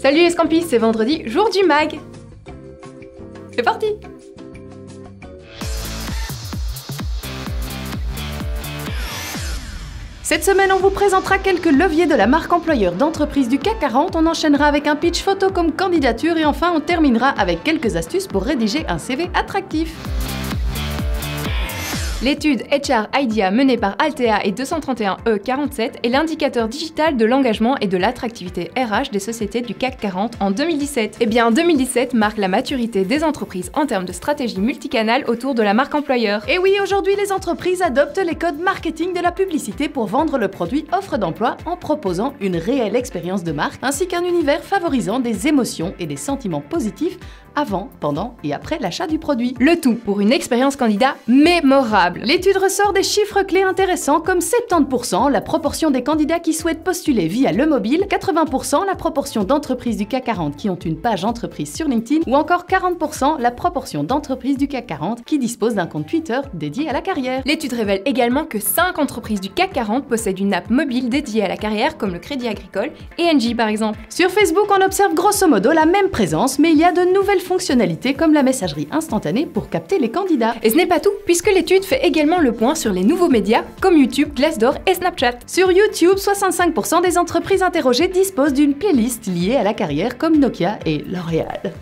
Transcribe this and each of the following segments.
Salut les Scampis, c'est vendredi, jour du mag. C'est parti. Cette semaine, on vous présentera quelques leviers de la marque employeur d'entreprise du CAC 40, on enchaînera avec un pitch photo comme candidature et enfin on terminera avec quelques astuces pour rédiger un CV attractif. L'étude HR Idea menée par Altea et 231E47 est l'indicateur digital de l'engagement et de l'attractivité RH des sociétés du CAC 40 en 2017. Eh bien, 2017 marque la maturité des entreprises en termes de stratégie multicanale autour de la marque employeur. Et oui, aujourd'hui, les entreprises adoptent les codes marketing de la publicité pour vendre le produit offre d'emploi en proposant une réelle expérience de marque ainsi qu'un univers favorisant des émotions et des sentiments positifs avant, pendant et après l'achat du produit. Le tout pour une expérience candidat mémorable. L'étude ressort des chiffres clés intéressants comme 70% la proportion des candidats qui souhaitent postuler via le mobile, 80% la proportion d'entreprises du CAC 40 qui ont une page entreprise sur LinkedIn ou encore 40% la proportion d'entreprises du CAC 40 qui disposent d'un compte Twitter dédié à la carrière. L'étude révèle également que 5 entreprises du CAC 40 possèdent une app mobile dédiée à la carrière comme le Crédit Agricole et Engie par exemple. Sur Facebook, on observe grosso modo la même présence, mais il y a de nouvelles fonctionnalités comme la messagerie instantanée pour capter les candidats. Et ce n'est pas tout, puisque l'étude fait également le point sur les nouveaux médias comme YouTube, Glassdoor et Snapchat. Sur YouTube, 65% des entreprises interrogées disposent d'une playlist liée à la carrière comme Nokia et L'Oréal.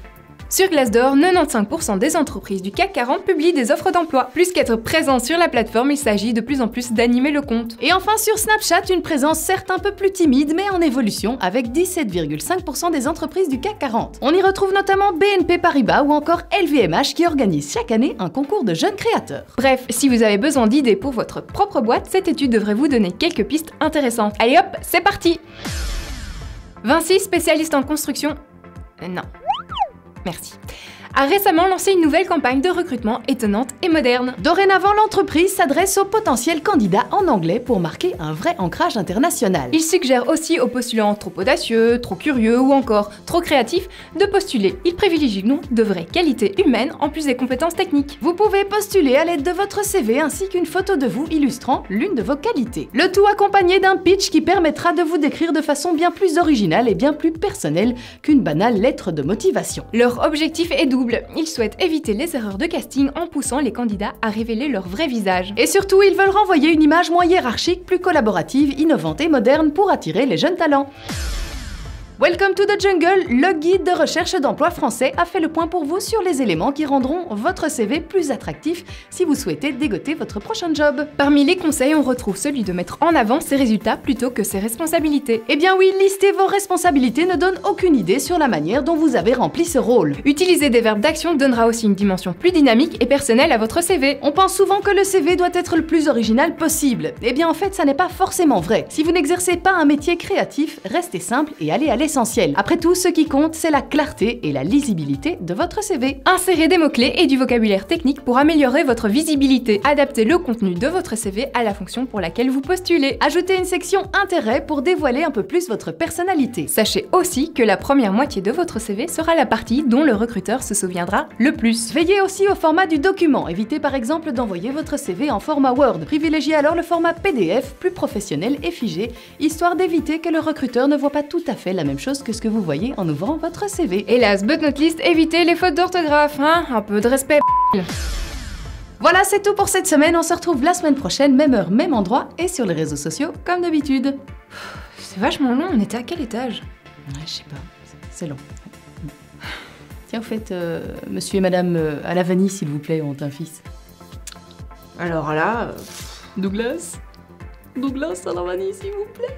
Sur Glassdoor, 95% des entreprises du CAC 40 publient des offres d'emploi. Plus qu'être présent sur la plateforme, il s'agit de plus en plus d'animer le compte. Et enfin sur Snapchat, une présence certes un peu plus timide mais en évolution avec 17,5% des entreprises du CAC 40. On y retrouve notamment BNP Paribas ou encore LVMH qui organisent chaque année un concours de jeunes créateurs. Bref, si vous avez besoin d'idées pour votre propre boîte, cette étude devrait vous donner quelques pistes intéressantes. Allez hop, c'est parti! Vinci, spécialiste en construction... Non. Merci. A récemment lancé une nouvelle campagne de recrutement étonnante et moderne. Dorénavant, l'entreprise s'adresse aux potentiels candidats en anglais pour marquer un vrai ancrage international. Il suggère aussi aux postulants trop audacieux, trop curieux ou encore trop créatifs de postuler. Il privilégie donc de vraies qualités humaines en plus des compétences techniques. Vous pouvez postuler à l'aide de votre CV ainsi qu'une photo de vous illustrant l'une de vos qualités. Le tout accompagné d'un pitch qui permettra de vous décrire de façon bien plus originale et bien plus personnelle qu'une banale lettre de motivation. Leur objectif est double. Ils souhaitent éviter les erreurs de casting en poussant les candidats à révéler leur vrai visage. Et surtout, ils veulent renvoyer une image moins hiérarchique, plus collaborative, innovante et moderne pour attirer les jeunes talents. Welcome to the Jungle, le guide de recherche d'emploi français a fait le point pour vous sur les éléments qui rendront votre CV plus attractif si vous souhaitez dégoter votre prochain job. Parmi les conseils, on retrouve celui de mettre en avant ses résultats plutôt que ses responsabilités. Eh bien oui, lister vos responsabilités ne donne aucune idée sur la manière dont vous avez rempli ce rôle. Utiliser des verbes d'action donnera aussi une dimension plus dynamique et personnelle à votre CV. On pense souvent que le CV doit être le plus original possible. Eh bien en fait, ça n'est pas forcément vrai. Si vous n'exercez pas un métier créatif, restez simple et allez à l'essentiel. Après tout, ce qui compte, c'est la clarté et la lisibilité de votre CV. Insérez des mots-clés et du vocabulaire technique pour améliorer votre visibilité. Adaptez le contenu de votre CV à la fonction pour laquelle vous postulez. Ajoutez une section intérêt pour dévoiler un peu plus votre personnalité. Sachez aussi que la première moitié de votre CV sera la partie dont le recruteur se souviendra le plus. Veillez aussi au format du document. Évitez par exemple d'envoyer votre CV en format Word. Privilégiez alors le format PDF, plus professionnel et figé, histoire d'éviter que le recruteur ne voit pas tout à fait la même chose que ce que vous voyez en ouvrant votre CV. Hélas, but not least, évitez les fautes d'orthographe, hein, un peu de respect. Voilà, c'est tout pour cette semaine, on se retrouve la semaine prochaine, même heure, même endroit, et sur les réseaux sociaux, comme d'habitude. C'est vachement long, on était à quel étage? Ouais, je sais pas, c'est long. Tiens, au fait, monsieur et madame à la vanille, s'il vous plaît, ont un fils. Alors là... Douglas à la vanille, s'il vous plaît.